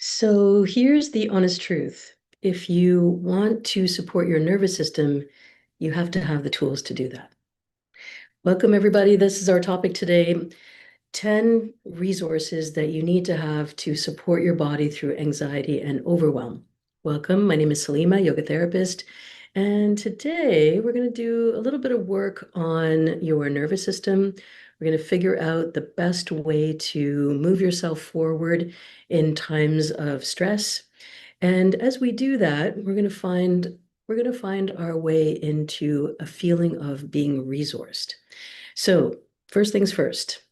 So here's the honest truth. If you want to support your nervous system, you have to have the tools to do that. Welcome, everybody. This is our topic today, 10 resources that you need to have to support your body through anxiety and overwhelm. Welcome. My name is Salima, yoga therapist. And today we're going to do a little bit of work on your nervous system. We're going to figure out the best way to move yourself forward in times of stress. And as we do that, we're going to find our way into a feeling of being resourced. So, first things first.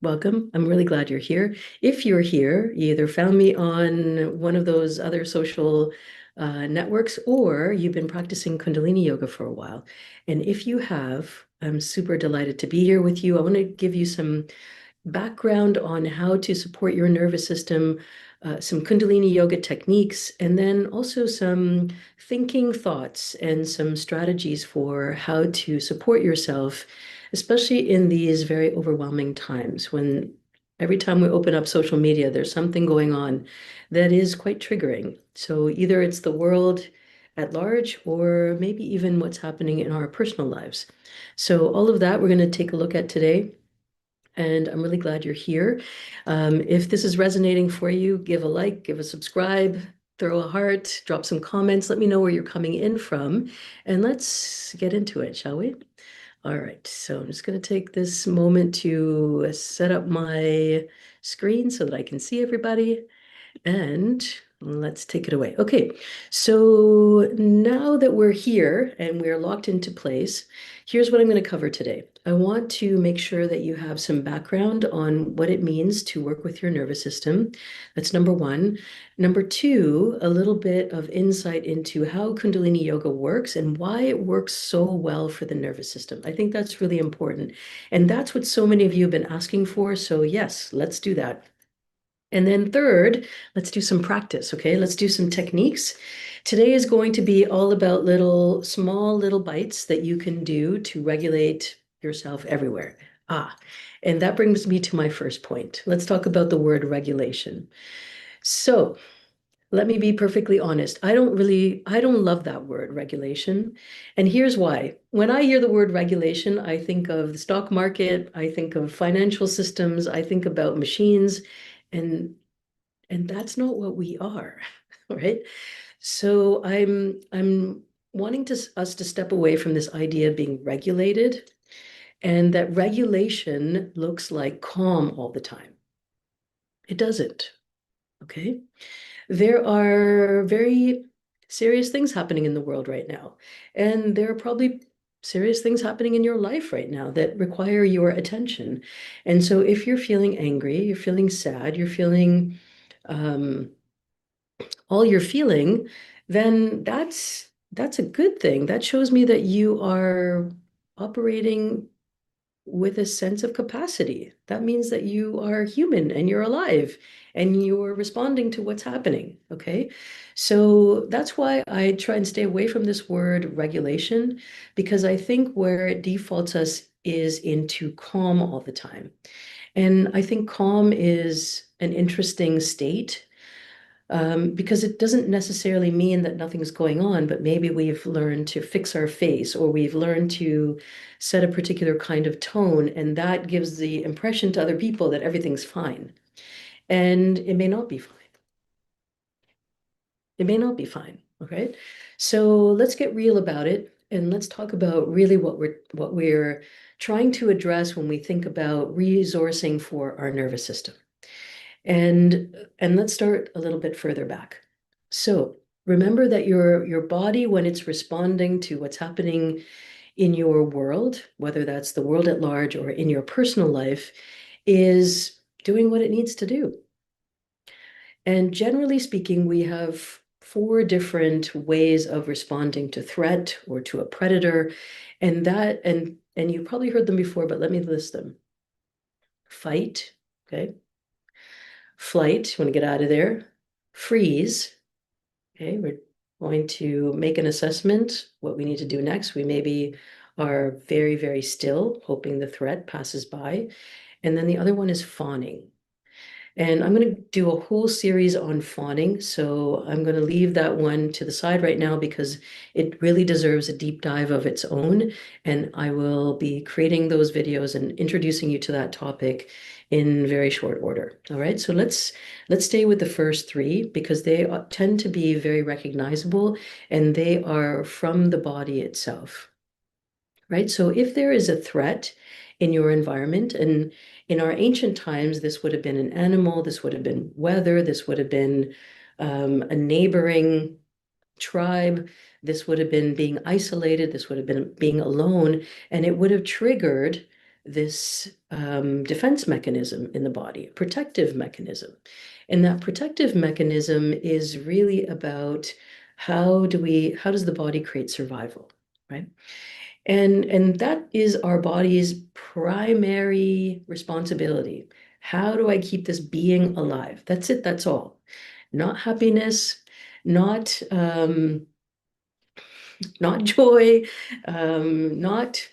Welcome. I'm really glad you're here. If you're here, you either found me on one of those other social networks or you've been practicing Kundalini yoga for a while. And if you have, I'm super delighted to be here with you. I want to give you some background on how to support your nervous system, some Kundalini yoga techniques, and then also some thinking thoughts and some strategies for how to support yourself, especially in these very overwhelming times when every time we open up social media, there's something going on that is quite triggering. So either it's the world at large or maybe even what's happening in our personal lives. So all of that we're going to take a look at today. And I'm really glad you're here. If this is resonating for you, give a like, give a subscribe, throw a heart, drop some comments. Let me know where you're coming in from, and let's get into it, shall we? All right, so I'm just going to take this moment to set up my screen so that I can see everybody. And let's take it away. Okay, so now that we're here and we're locked into place, here's what I'm going to cover today. I want to make sure that you have some background on what it means to work with your nervous system. That's number one. Number two, a little bit of insight into how Kundalini Yoga works and why it works so well for the nervous system. I think that's really important. And that's what so many of you have been asking for. So yes, let's do that. And then third, let's do some practice, okay? Let's do some techniques. Today is going to be all about small little bites that you can do to regulate yourself everywhere. And that brings me to my first point. Let's talk about the word regulation. So let me be perfectly honest. I don't love that word, regulation. And here's why. When I hear the word regulation, I think of the stock market, I think of financial systems, I think about machines, and and that's not what we are, right? So I'm wanting us to step away from this idea of being regulated, and that regulation looks like calm all the time. It doesn't, okay? There are very serious things happening in the world right now, and there are probably serious things happening in your life right now that require your attention. And so if you're feeling angry, you're feeling sad, you're feeling um, all you're feeling, then that's a good thing. That shows me that you are operating with a sense of capacity. That means that you are human and you're alive and you're responding to what's happening. Okay. So that's why I try and stay away from this word regulation, because I think where it defaults us is into calm all the time. And I think calm is an interesting state, because it doesn't necessarily mean that nothing's going on, but maybe we've learned to fix our face or we've learned to set a particular kind of tone, and that gives the impression to other people that everything's fine. And it may not be fine. It may not be fine. Okay. So let's get real about it and let's talk about really what we're trying to address when we think about resourcing for our nervous system. And let's start a little bit further back. So remember that your body, when it's responding to what's happening in your world, whether that's the world at large or in your personal life, is doing what it needs to do. And generally speaking, we have four different ways of responding to threat or to a predator. And you probably heard them before, but let me list them. Fight, okay? Flight, you want to get out of there. Freeze, okay, we're going to make an assessment, what we need to do next. We maybe are very, very still, hoping the threat passes by. And then the other one is fawning. And I'm going to do a whole series on fawning. So I'm going to leave that one to the side right now because it really deserves a deep dive of its own. And I will be creating those videos and introducing you to that topic in very short order. All right, so let's stay with the first three because they tend to be very recognizable and they are from the body itself, right? So if there is a threat in your environment, and in our ancient times, this would have been an animal, this would have been weather, this would have been a neighboring tribe, this would have been being isolated, this would have been being alone, and it would have triggered this defense mechanism in the body, a protective mechanism. And that protective mechanism is really about how does the body create survival, right? And that is our body's primary responsibility. How do I keep this being alive? That's it, that's all. Not happiness, not not joy, not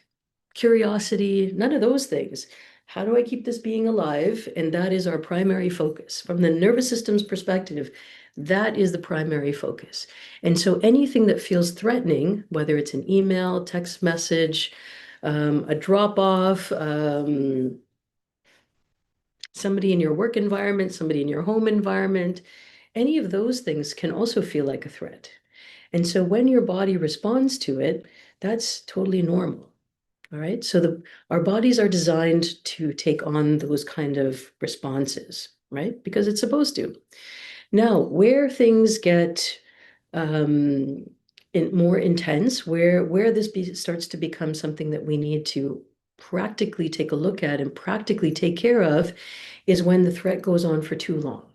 curiosity, none of those things. How do I keep this being alive? And that is our primary focus. From the nervous system's perspective, that is the primary focus. And so anything that feels threatening, whether it's an email, text message, a drop off, somebody in your work environment, somebody in your home environment, any of those things can also feel like a threat. And so when your body responds to it, that's totally normal. All right. So our bodies are designed to take on those kind of responses, right? Because it's supposed to. Now, where things get more intense, where this starts to become something that we need to practically take a look at and practically take care of, is when the threat goes on for too long.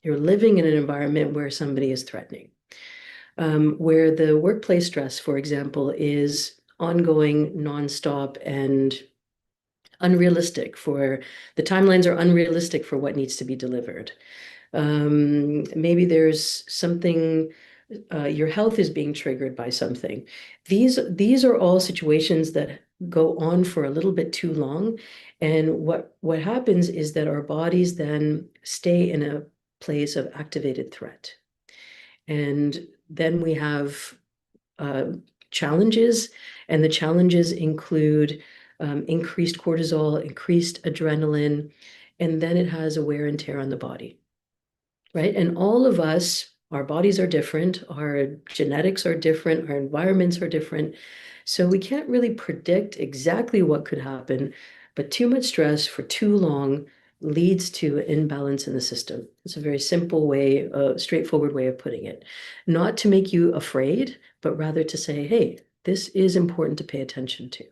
You're living in an environment where somebody is threatening, where the workplace stress, for example, is ongoing, nonstop, and unrealistic for the timelines are unrealistic for what needs to be delivered. Maybe there's something, your health is being triggered by something. These are all situations that go on for a little bit too long. And what happens is that our bodies then stay in a place of activated threat. And then we have challenges, and the challenges include increased cortisol, increased adrenaline, and then it has a wear and tear on the body, right? And all of us, our bodies are different, our genetics are different, our environments are different. So we can't really predict exactly what could happen, but too much stress for too long leads to imbalance in the system. It's a very simple way, a straightforward way of putting it. Not to make you afraid, but rather to say, hey, this is important to pay attention to,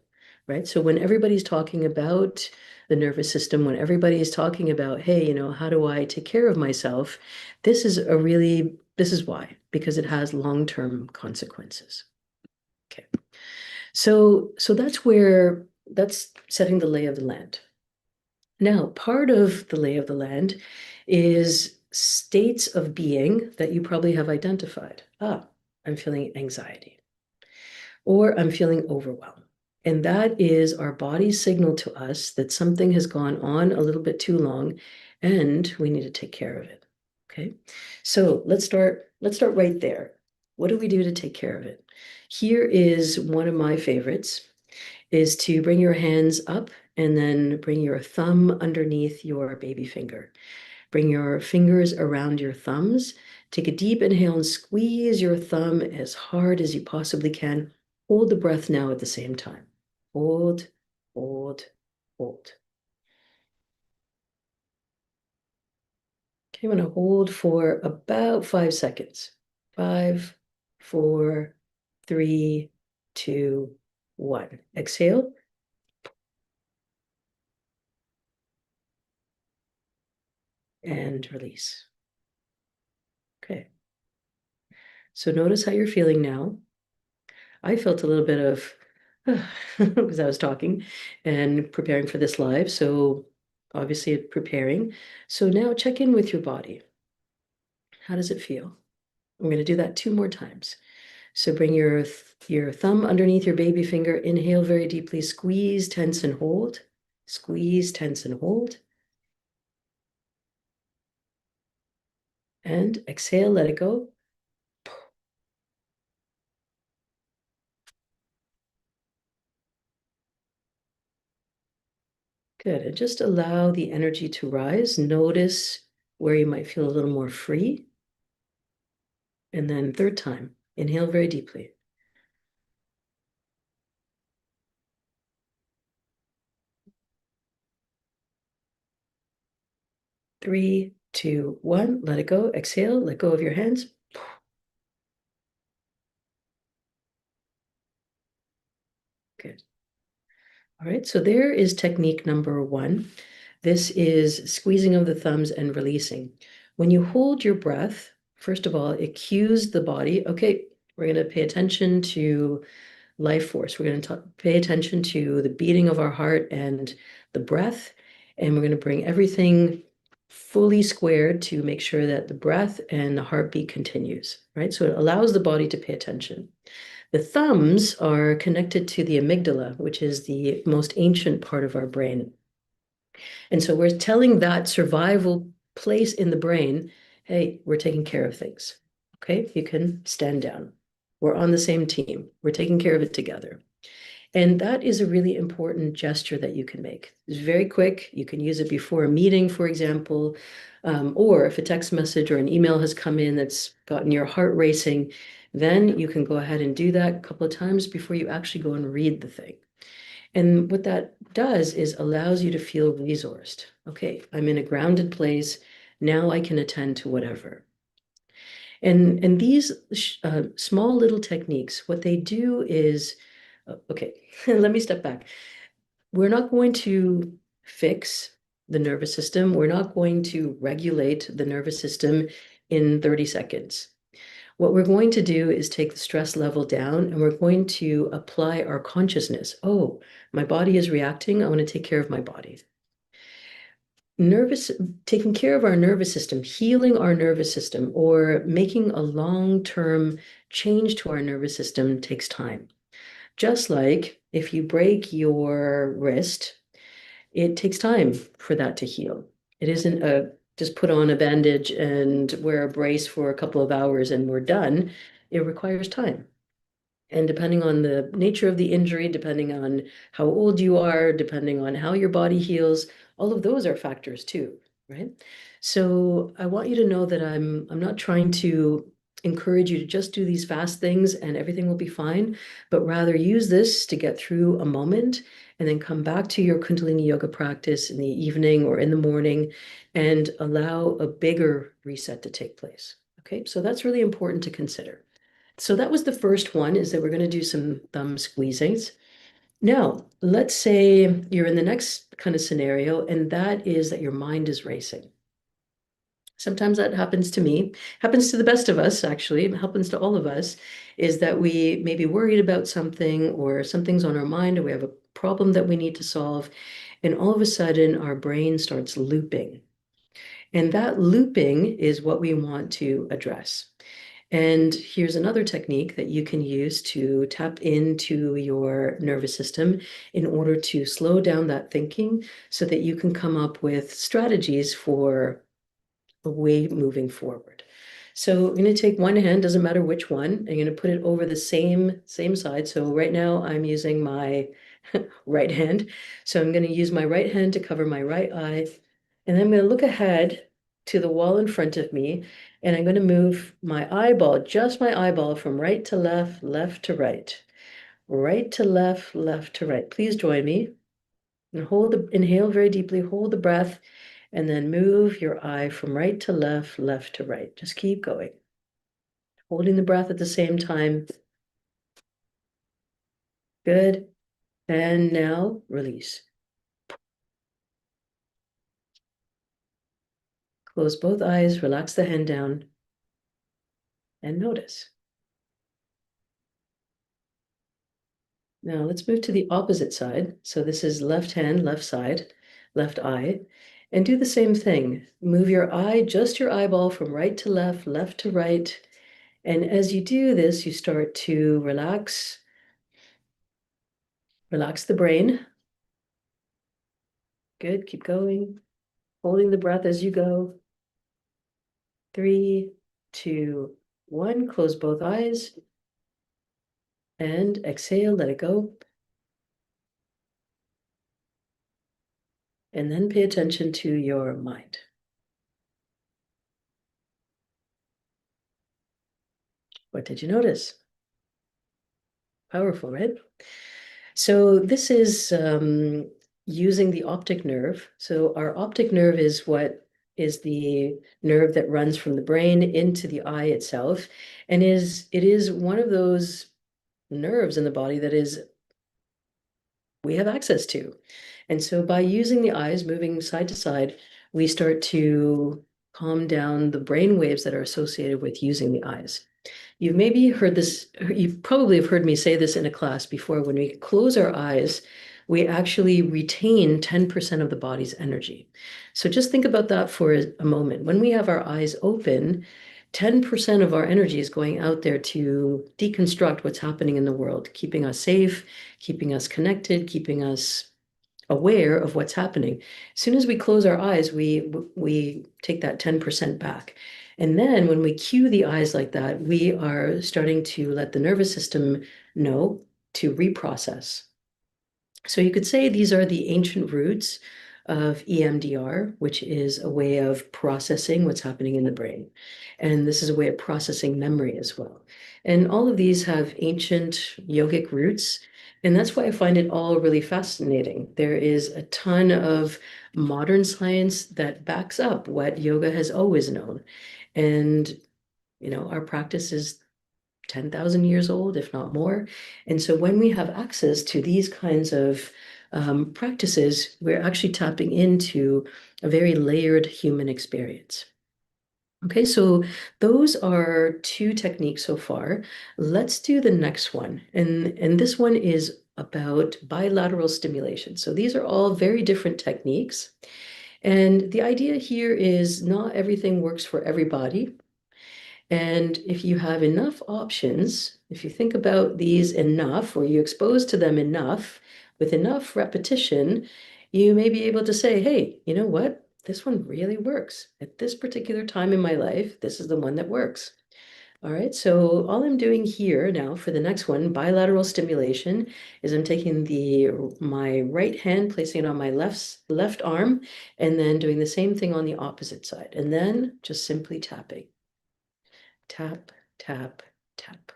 right? So when everybody's talking about the nervous system, when everybody is talking about, hey, how do I take care of myself? This is why, because it has long-term consequences. Okay. So that's setting the lay of the land. Now, part of the lay of the land is states of being that you probably have identified. I'm feeling anxiety, or I'm feeling overwhelmed. And that is our body's signal to us that something has gone on a little bit too long and we need to take care of it. Okay. So let's start right there. What do we do to take care of it? Here is one of my favorites, is to bring your hands up and then bring your thumb underneath your baby finger. Bring your fingers around your thumbs. Take a deep inhale and squeeze your thumb as hard as you possibly can. Hold the breath now at the same time. Hold, hold, hold. Okay, I'm going to hold for about 5 seconds. 5, 4, 3, 2, 1. Exhale. And release. Okay. So notice how you're feeling now. I felt a little bit of, because I was talking and preparing for this live. So obviously preparing. So now check in with your body. How does it feel? I'm going to do that 2 more times. So bring your thumb underneath your baby finger. Inhale very deeply. Squeeze, tense, and hold. Squeeze, tense, and hold. And exhale, let it go. Good. And just allow the energy to rise. Notice where you might feel a little more free. And then third time, inhale very deeply. Three, two, one, let it go. Exhale, let go of your hands. Good. All right, so there is technique number one. This is squeezing of the thumbs and releasing. When you hold your breath, first of all, it cues the body. Okay, we're going to pay attention to life force. We're going to pay attention to the beating of our heart and the breath. And we're going to bring everything fully squared to make sure that the breath and the heartbeat continues, right? So it allows the body to pay attention. The thumbs are connected to the amygdala, which is the most ancient part of our brain. And so we're telling that survival place in the brain, hey, we're taking care of things. Okay, you can stand down. We're on the same team. We're taking care of it together. And that is a really important gesture that you can make. It's very quick. You can use it before a meeting, for example, or if a text message or an email has come in that's gotten your heart racing, then you can go ahead and do that a couple of times before you actually go and read the thing. And what that does is allows you to feel resourced. Okay, I'm in a grounded place. Now I can attend to whatever. And these small little techniques, what they do is, okay, let me step back. We're not going to fix the nervous system. We're not going to regulate the nervous system in 30 seconds. What we're going to do is take the stress level down and we're going to apply our consciousness. Oh, my body is reacting. I want to take care of my body. Taking care of our nervous system, healing our nervous system, or making a long-term change to our nervous system takes time. Just like if you break your wrist, it takes time for that to heal. It isn't a just put on a bandage and wear a brace for a couple of hours and we're done. It requires time. And depending on the nature of the injury, depending on how old you are, depending on how your body heals, all of those are factors too, right? So I want you to know that I'm not trying to encourage you to just do these fast things and everything will be fine, but rather use this to get through a moment and then come back to your Kundalini yoga practice in the evening or in the morning and allow a bigger reset to take place. Okay, so that's really important to consider. So that was the first one, is that we're going to do some thumb squeezings. Now, let's say you're in the next kind of scenario, and that is that your mind is racing. Sometimes that happens to me, happens to the best of us, actually, it happens to all of us, is that we may be worried about something or something's on our mind or we have a problem that we need to solve, and all of a sudden our brain starts looping. And that looping is what we want to address. And here's another technique that you can use to tap into your nervous system in order to slow down that thinking so that you can come up with strategies for a way moving forward. So I'm going to take one hand, doesn't matter which one. I'm going to put it over the same side. So right now I'm using my right hand. So I'm going to use my right hand to cover my right eye. And then I'm going to look ahead to the wall in front of me. And I'm going to move my eyeball, just my eyeball, from right to left, left to right to left, left to right. Please join me. And inhale very deeply, hold the breath, and then move your eye from right to left, left to right. Just keep going. Holding the breath at the same time. Good. And now release. Close both eyes, relax the hand down, and notice. Now let's move to the opposite side. So this is left hand, left side, left eye, and do the same thing. Move your eye, just your eyeball, from right to left, left to right. And as you do this, you start to relax the brain. Good, keep going. Holding the breath as you go. 3, 2, 1. Close both eyes and exhale, let it go. And then pay attention to your mind. What did you notice? Powerful, right? So this is using the optic nerve. So our optic nerve is what is the nerve that runs from the brain into the eye itself, and it is one of those nerves in the body that is we have access to. And so by using the eyes, moving side to side, we start to calm down the brain waves that are associated with using the eyes. You've maybe heard this, you probably have heard me say this in a class before. When we close our eyes, we actually retain 10% of the body's energy. So just think about that for a moment. When we have our eyes open, 10% of our energy is going out there to deconstruct what's happening in the world, keeping us safe, keeping us connected, keeping us aware of what's happening. As soon as we close our eyes, we take that 10% back. And then when we cue the eyes like that, we are starting to let the nervous system know to reprocess. So you could say these are the ancient roots of EMDR, which is a way of processing what's happening in the brain. And this is a way of processing memory as well. And all of these have ancient yogic roots. And that's why I find it all really fascinating. There is a ton of modern science that backs up what yoga has always known. And, our practice is 10,000 years old, if not more. And so when we have access to these kinds of practices, we're actually tapping into a very layered human experience. Okay, so those are 2 techniques so far. Let's do the next one. And this one is about bilateral stimulation. So these are all very different techniques. And the idea here is not everything works for everybody. And if you have enough options, if you think about these enough, or you expose to them enough, with enough repetition, you may be able to say, hey, you know what? This one really works. At this particular time in my life, this is the one that works. All right, so all I'm doing here now for the next one, bilateral stimulation, is I'm taking my right hand, placing it on my left arm, and then doing the same thing on the opposite side, and then just simply tapping. Tap, tap, tap.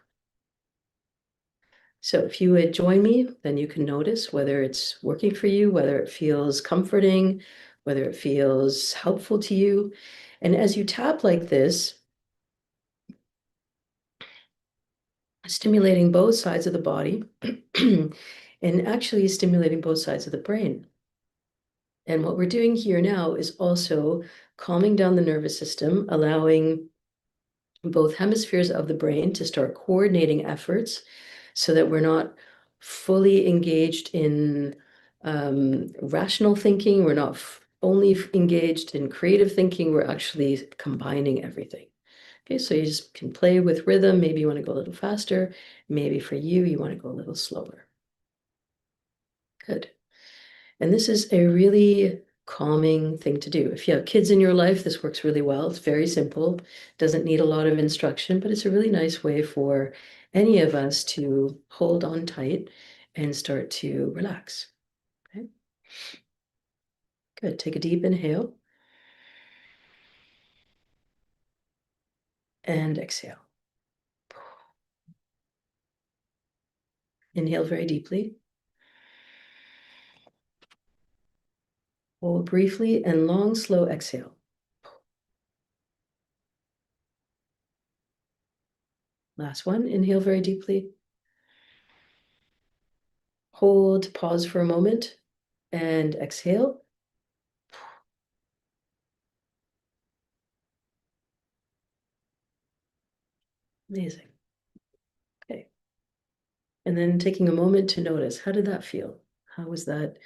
So if you would join me, then you can notice whether it's working for you, whether it feels comforting, whether it feels helpful to you. And as you tap like this, stimulating both sides of the body and actually stimulating both sides of the brain. And what we're doing here now is also calming down the nervous system, allowing both hemispheres of the brain to start coordinating efforts so that we're not fully engaged in rational thinking. We're not only engaged in creative thinking. We're actually combining everything. Okay, so you just can play with rhythm. Maybe you want to go a little faster. Maybe for you, you want to go a little slower. Good. And this is a really calming thing to do. If you have kids in your life, this works really well. It's very simple, doesn't need a lot of instruction, but it's a really nice way for any of us to hold on tight and start to relax. Okay. Good. Take a deep inhale and exhale. Inhale very deeply. Hold briefly and long, slow exhale. Last one. Inhale very deeply. Hold, pause for a moment, and exhale. Amazing. Okay. And then taking a moment to notice, how did that feel? How was that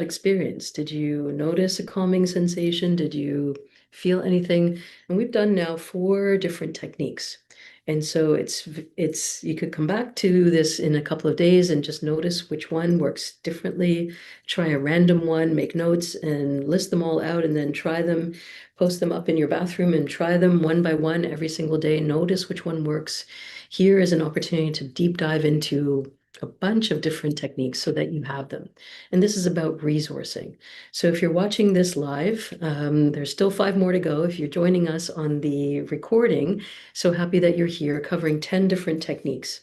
experience? Did you notice a calming sensation? Did you feel anything? And we've done now 4 different techniques. And so you could come back to this in a couple of days and just notice which one works differently. Try a random one, make notes and list them all out, and then try them, post them up in your bathroom and try them one by one every single day. Notice which one works. Here is an opportunity to deep dive into a bunch of different techniques so that you have them. And this is about resourcing. So if you're watching this live, there's still 5 more to go. If you're joining us on the recording, so happy that you're here covering 10 different techniques.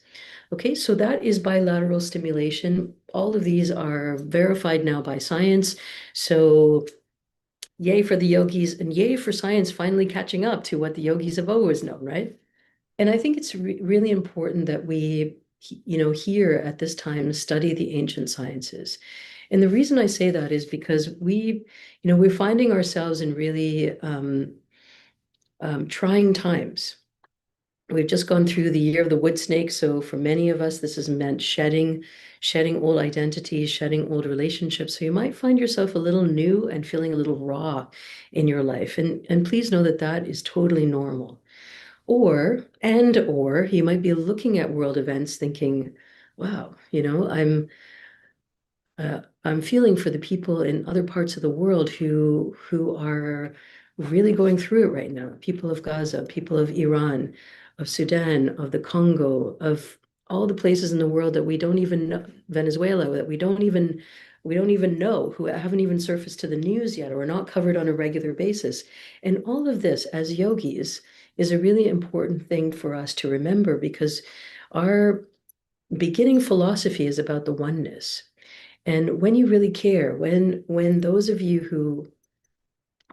Okay, so that is bilateral stimulation. All of these are verified now by science. So yay for the yogis and yay for science finally catching up to what the yogis have always known, right? And I think it's really important that we, here at this time, study the ancient sciences. And the reason I say that is because we're finding ourselves in really trying times. We've just gone through the year of the wood snake. So for many of us, this has meant shedding old identities, shedding old relationships. So you might find yourself a little new and feeling a little raw in your life. And please know that that is totally normal. Or you might be looking at world events thinking, wow, I'm feeling for the people in other parts of the world who are really going through it right now. People of Gaza, people of Iran, of Sudan, of the Congo, of all the places in the world that we don't even know, Venezuela, that we don't even know, who haven't even surfaced to the news yet or are not covered on a regular basis. And all of this, as yogis, is a really important thing for us to remember because our beginning philosophy is about the oneness. And when you really care, when those of you who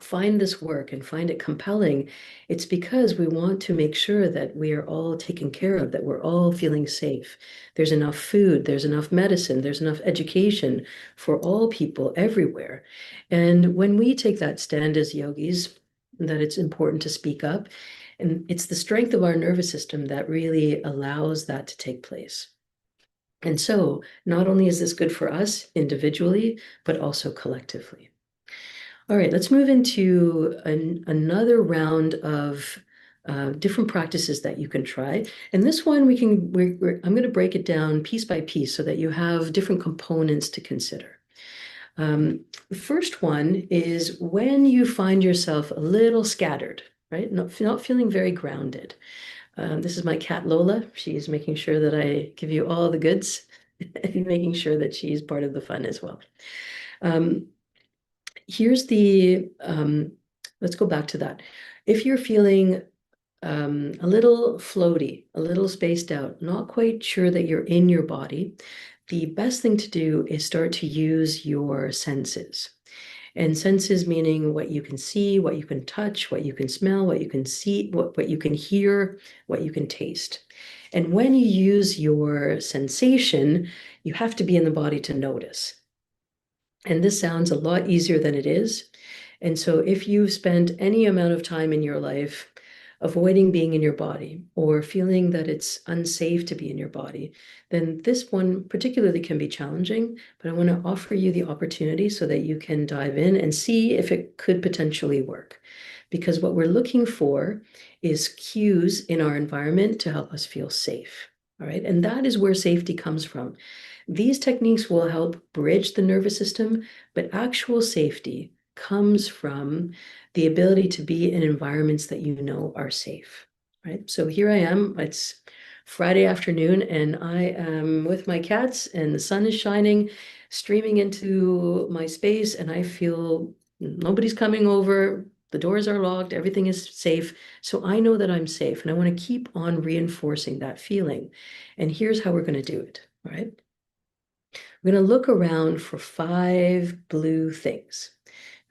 find this work and find it compelling, it's because we want to make sure that we are all taken care of, that we're all feeling safe. There's enough food, there's enough medicine, there's enough education for all people everywhere. And when we take that stand as yogis, that it's important to speak up, and it's the strength of our nervous system that really allows that to take place. And so not only is this good for us individually, but also collectively. All right, let's move into another round of different practices that you can try. And this one I'm going to break it down piece by piece so that you have different components to consider. The first one is when you find yourself a little scattered, right? Not feeling very grounded. This is my cat Lola. She's making sure that I give you all the goods and making sure that she's part of the fun as well. Here's let's go back to that. If you're feeling a little floaty, a little spaced out, not quite sure that you're in your body, the best thing to do is start to use your senses. And senses meaning what you can see, what you can touch, what you can smell, what you can see, what you can hear, what you can taste. And when you use your sensation, you have to be in the body to notice. And this sounds a lot easier than it is. And so if you've spent any amount of time in your life avoiding being in your body or feeling that it's unsafe to be in your body, then this one particularly can be challenging. But I want to offer you the opportunity so that you can dive in and see if it could potentially work. Because what we're looking for is cues in our environment to help us feel safe. All right. And that is where safety comes from. These techniques will help bridge the nervous system, but actual safety comes from the ability to be in environments that you know are safe, right? So here I am, it's Friday afternoon, and I am with my cats, and the sun is shining, streaming into my space, and I feel nobody's coming over, the doors are locked, everything is safe. So I know that I'm safe, and I want to keep on reinforcing that feeling. And here's how we're going to do it, all right? We're going to look around for 5 blue things.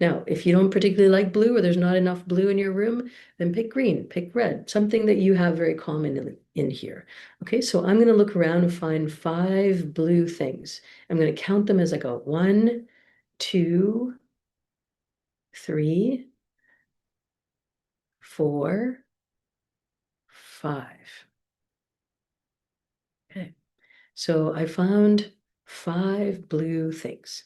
Now, if you don't particularly like blue or there's not enough blue in your room, then pick green, pick red, something that you have very common in here. Okay, so I'm going to look around and find 5 blue things. I'm going to count them as I go. 1, 2, 3, 4, 5. Okay, so I found 5 blue things.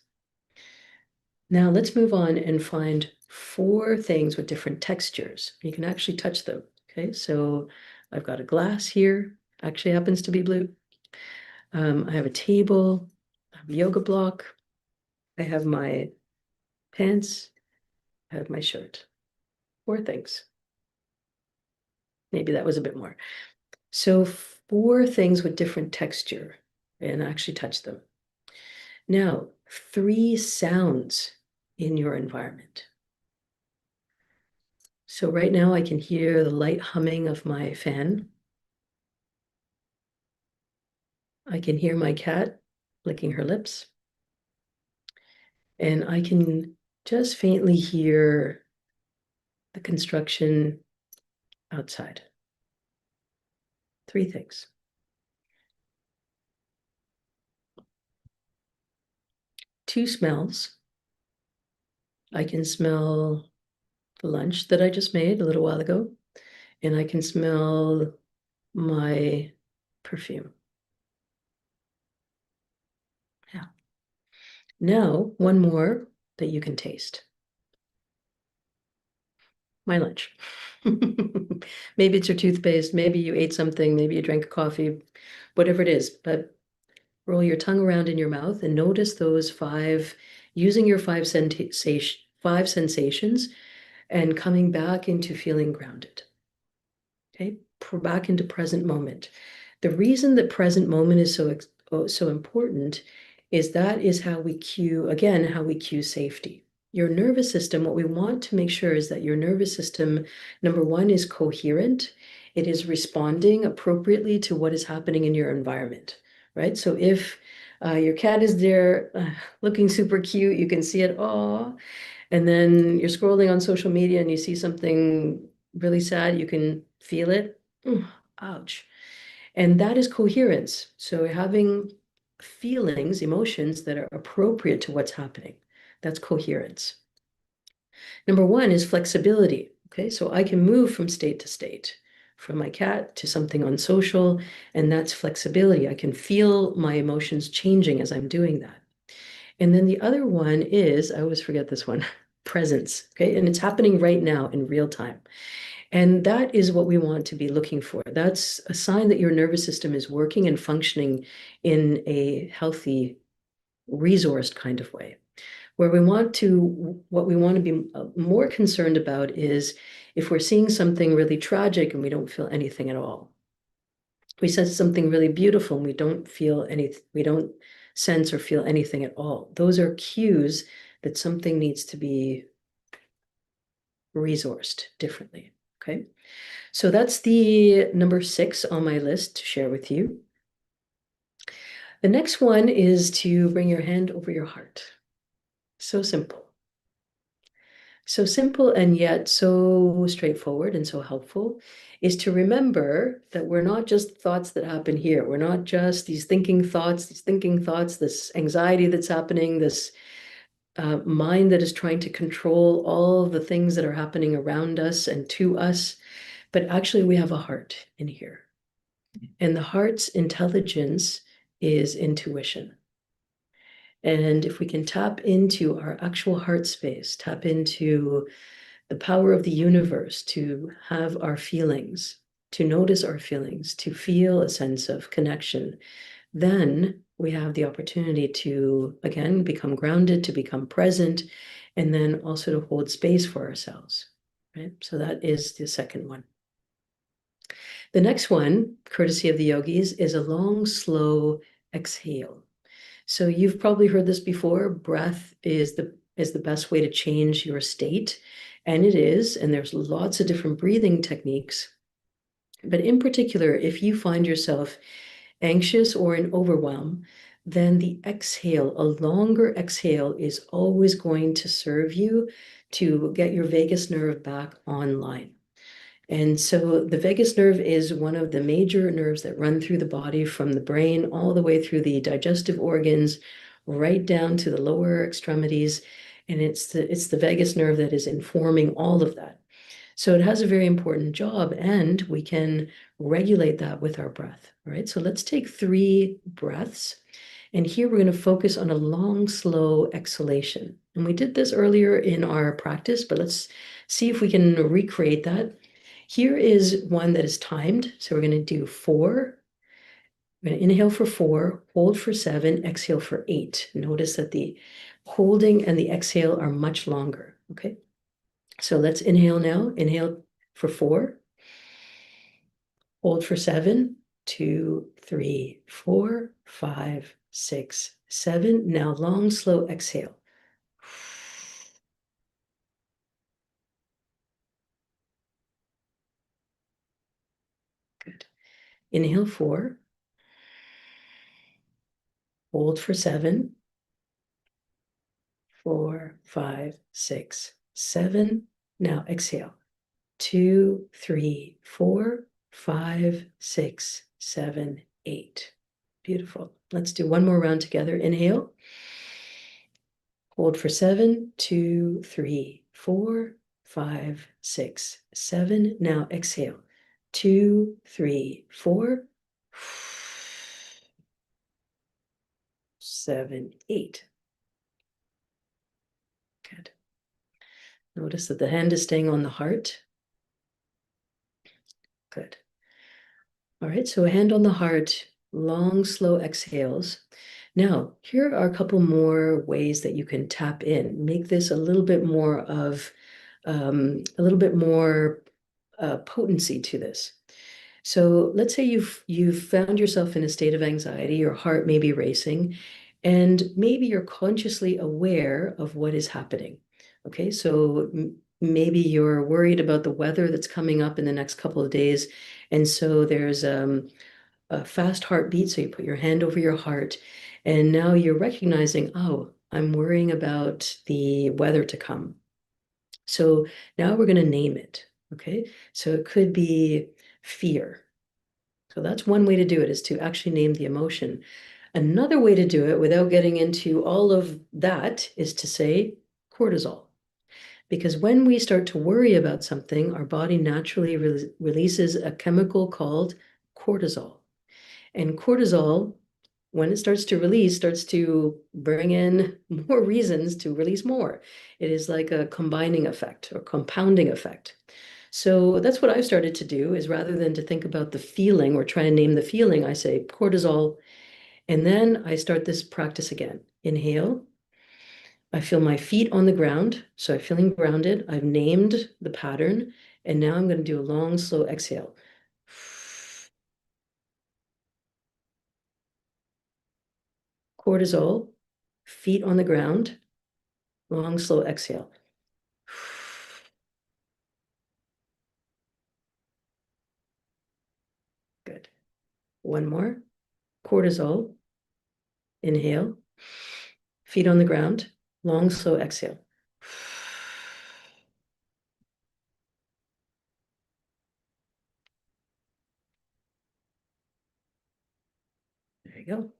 Now let's move on and find 4 things with different textures. You can actually touch them. Okay, so I've got a glass here, actually happens to be blue. I have a table, I have a yoga block, I have my pants, I have my shirt. 4 things. Maybe that was a bit more. So 4 things with different texture, and actually touch them. Now, 3 sounds in your environment. So right now I can hear the light humming of my fan. I can hear my cat licking her lips. And I can just faintly hear the construction outside. 3 things. Two smells. I can smell the lunch that I just made a little while ago, and I can smell my perfume. Yeah. Now, one more that you can taste. My lunch. Maybe it's your toothpaste, maybe you ate something, maybe you drank coffee, whatever it is, but roll your tongue around in your mouth and notice those 5, using your 5 sensations and coming back into feeling grounded. Okay, back into present moment. The reason that present moment is so important is that is how we cue, again, how we cue safety. Your nervous system, what we want to make sure is that your nervous system, number 1, is coherent. It is responding appropriately to what is happening in your environment, right? So if your cat is there looking super cute, you can see it, oh, and then you're scrolling on social media and you see something really sad, you can feel it. Ouch. And that is coherence. So having feelings, emotions that are appropriate to what's happening, that's coherence. Number 1 is flexibility. Okay, so I can move from state to state, from my cat to something on social, and that's flexibility. I can feel my emotions changing as I'm doing that. And then the other one is, I always forget this one, presence. Okay, and it's happening right now in real time. And that is what we want to be looking for. That's a sign that your nervous system is working and functioning in a healthy, resourced kind of way. What we want to be more concerned about is if we're seeing something really tragic and we don't feel anything at all. We sense something really beautiful and we don't sense or feel anything at all. Those are cues that something needs to be resourced differently. Okay. So that's the number 6 on my list to share with you. The next one is to bring your hand over your heart. So simple. So simple and yet so straightforward and so helpful is to remember that we're not just thoughts that happen here. We're not just these thinking thoughts, this anxiety that's happening, this mind that is trying to control all the things that are happening around us and to us. But actually, we have a heart in here. And the heart's intelligence is intuition. And if we can tap into our actual heart space, tap into the power of the universe to have our feelings, to notice our feelings, to feel a sense of connection, then we have the opportunity to, again, become grounded, to become present, and then also to hold space for ourselves, right? So that is the second one. The next one, courtesy of the yogis, is a long, slow exhale. So you've probably heard this before. Breath is the best way to change your state, and it is. And there's lots of different breathing techniques. But in particular, if you find yourself anxious or in overwhelm, then the exhale, a longer exhale, is always going to serve you to get your vagus nerve back online. And so the vagus nerve is one of the major nerves that run through the body from the brain all the way through the digestive organs, right down to the lower extremities. And it's the vagus nerve that is informing all of that. So it has a very important job, and we can regulate that with our breath. All right, so let's take 3 breaths. And here we're going to focus on a long, slow exhalation. And we did this earlier in our practice, but let's see if we can recreate that. Here is one that is timed. So we're going to do 4. We're going to inhale for 4, hold for 7, exhale for 8. Notice that the holding and the exhale are much longer. Okay. So let's inhale now. Inhale for 4, hold for 7, 2, 3, 4, 5, 6, 7. Now long, slow exhale. Good. Inhale 4, hold for 7, 4, 5, 6, 7. Now exhale. 2, 3, 4, 5, 6, 7, 8. Beautiful. Let's do one more round together. Inhale. Hold for 7, 2, 3, 4, 5, 6, 7. Now exhale. 2, 3, 4, 7, 8. Good. Notice that the hand is staying on the heart. Good. All right, so a hand on the heart, long, slow exhales. Now, here are a couple more ways that you can tap in. Make this a little bit more of, a little bit more potency to this. So let's say you've found yourself in a state of anxiety, your heart may be racing, and maybe you're consciously aware of what is happening. Okay, so maybe you're worried about the weather that's coming up in the next couple of days, and so there's a fast heartbeat. So you put your hand over your heart, and now you're recognizing, oh, I'm worrying about the weather to come. So now we're going to name it. Okay, so it could be fear. So that's one way to do it, is to actually name the emotion. Another way to do it without getting into all of that is to say cortisol. Because when we start to worry about something, our body naturally releases a chemical called cortisol. And cortisol, when it starts to release, starts to bring in more reasons to release more. It is like a combining effect or compounding effect. So that's what I've started to do, is rather than to think about the feeling or try and name the feeling, I say cortisol, and then I start this practice again. Inhale. I feel my feet on the ground, so I'm feeling grounded. I've named the pattern, and now I'm going to do a long, slow exhale. Cortisol, feet on the ground, long, slow exhale. Good. One more. Cortisol, inhale, feet on the ground, long, slow exhale. There you go.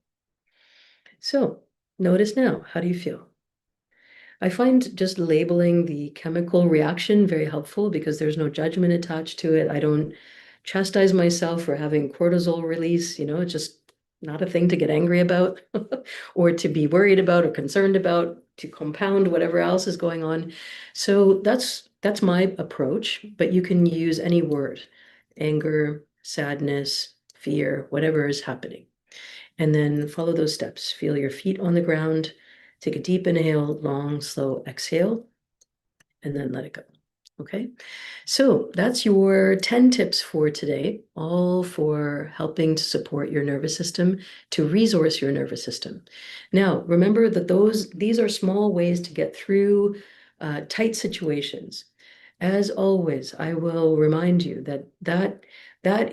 So notice now, how do you feel? I find just labeling the chemical reaction very helpful because there's no judgment attached to it. I don't chastise myself for having cortisol release, it's just not a thing to get angry about or to be worried about or concerned about, to compound whatever else is going on. So that's my approach, but you can use any word: anger, sadness, fear, whatever is happening. And then follow those steps. Feel your feet on the ground. Take a deep inhale, long, slow exhale, and then let it go. Okay, so that's your 10 tips for today, all for helping to support your nervous system, to resource your nervous system. Now, remember that these are small ways to get through tight situations. As always, I will remind you that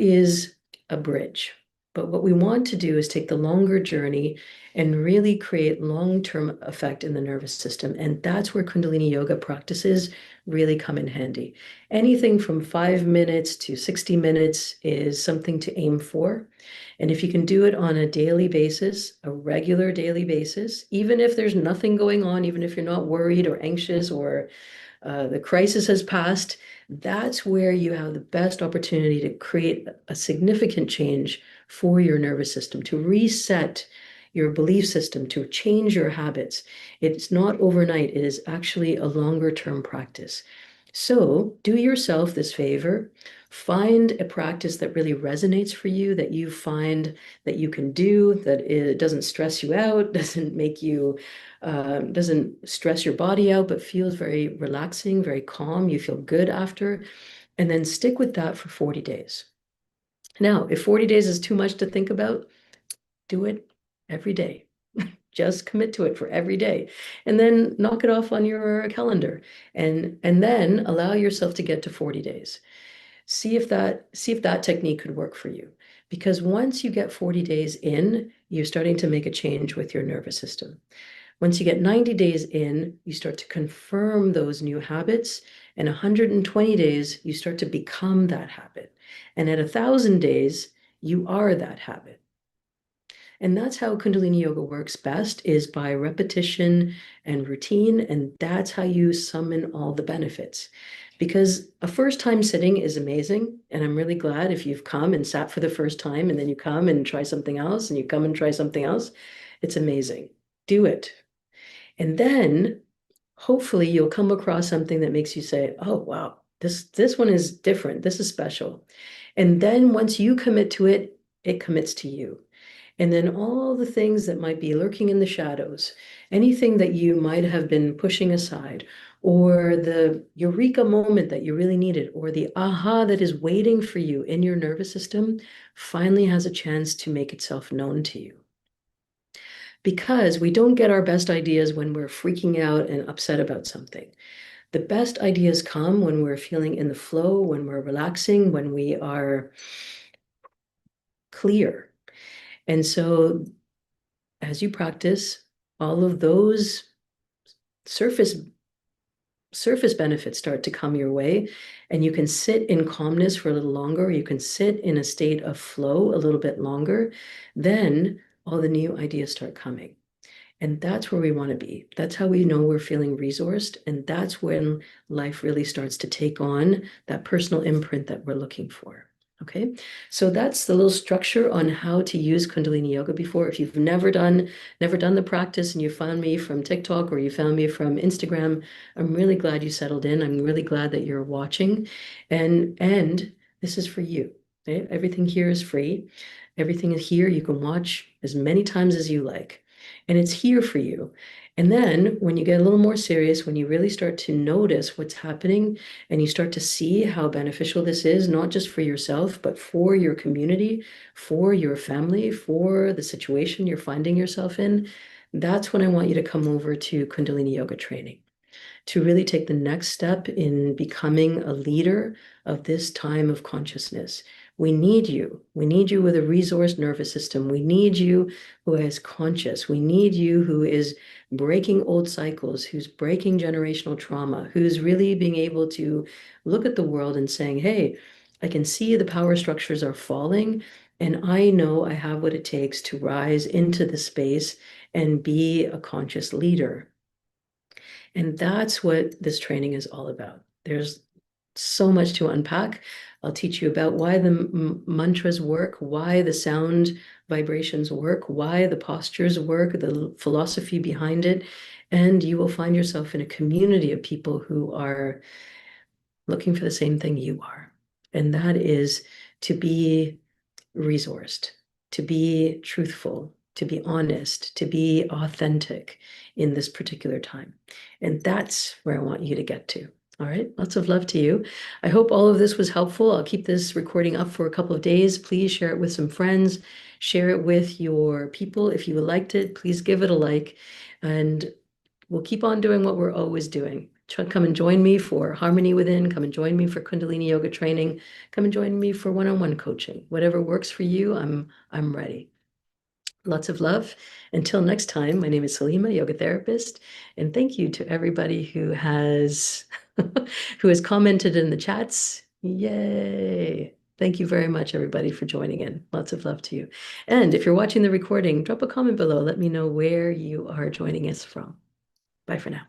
is a bridge. But what we want to do is take the longer journey and really create long-term effect in the nervous system. And that's where Kundalini yoga practices really come in handy. Anything from 5 minutes to 60 minutes is something to aim for. And if you can do it on a daily basis, a regular daily basis, even if there's nothing going on, even if you're not worried or anxious or the crisis has passed, that's where you have the best opportunity to create a significant change for your nervous system, to reset your belief system, to change your habits. It's not overnight, it is actually a longer term practice. So do yourself this favor, Find a practice that really resonates for you, that you find that you can do, that it doesn't stress you out, doesn't make you, doesn't stress your body out, but feels very relaxing, very calm. You feel good after, and then stick with that for 40 days. Now, if 40 days is too much to think about, do it every day. Just commit to it for every day, and then knock it off on your calendar, and then allow yourself to get to 40 days. See if that technique could work for you. Because once you get 40 days in, you're starting to make a change with your nervous system. Once you get 90 days in, you start to confirm those new habits. And 120 days, you start to become that habit. And at 1,000 days, you are that habit. And that's how Kundalini Yoga works best, is by repetition and routine. And that's how you summon all the benefits. Because a first time sitting is amazing. And I'm really glad if you've come and sat for the first time, and then you come and try something else, and you come and try something else. It's amazing. Do it. And then hopefully you'll come across something that makes you say, oh, wow, this one is different. This is special. And then once you commit to it, it commits to you. And then all the things that might be lurking in the shadows, anything that you might have been pushing aside, or the eureka moment that you really needed, or the aha that is waiting for you in your nervous system, finally has a chance to make itself known to you. Because we don't get our best ideas when we're freaking out and upset about something. The best ideas come when we're feeling in the flow, when we're relaxing, when we are clear. And so as you practice, all of those surface benefits start to come your way, and you can sit in calmness for a little longer. You can sit in a state of flow a little bit longer. Then all the new ideas start coming. And that's where we want to be. That's how we know we're feeling resourced. And that's when life really starts to take on that personal imprint that we're looking for. Okay, so that's the little structure on how to use Kundalini Yoga before. If you've never done the practice and you found me from TikTok or you found me from Instagram, I'm really glad you settled in. I'm really glad that you're watching. And this is for you. Okay? Everything here is free. Everything is here. You can watch as many times as you like. And it's here for you. And then when you get a little more serious, when you really start to notice what's happening and you start to see how beneficial this is, not just for yourself, but for your community, for your family, for the situation you're finding yourself in, that's when I want you to come over to Kundalini Yoga Training, to really take the next step in becoming a leader of this time of consciousness. We need you. We need you with a resourced nervous system. We need you who is conscious. We need you who is breaking old cycles, who's breaking generational trauma, who's really being able to look at the world and saying, hey, I can see the power structures are falling, and I know I have what it takes to rise into the space and be a conscious leader. And that's what this training is all about. There's so much to unpack. I'll teach you about why the mantras work, why the sound vibrations work, why the postures work, the philosophy behind it. And you will find yourself in a community of people who are looking for the same thing you are. And that is to be resourced, to be truthful, to be honest, to be authentic in this particular time. And that's where I want you to get to. All right, lots of love to you. I hope all of this was helpful. I'll keep this recording up for a couple of days. Please share it with some friends. Share it with your people. If you liked it, please give it a like. And we'll keep on doing what we're always doing. Come and join me for Harmony Within. Come and join me for Kundalini Yoga Training. Come and join me for one-on-one coaching. Whatever works for you, I'm ready. Lots of love. Until next time, my name is Salima, yoga therapist, and thank you to everybody who has who has commented in the chats. Yay! Thank you very much, everybody, for joining in. Lots of love to you. And if you're watching the recording, drop a comment below. Let me know where you are joining us from. Bye for now.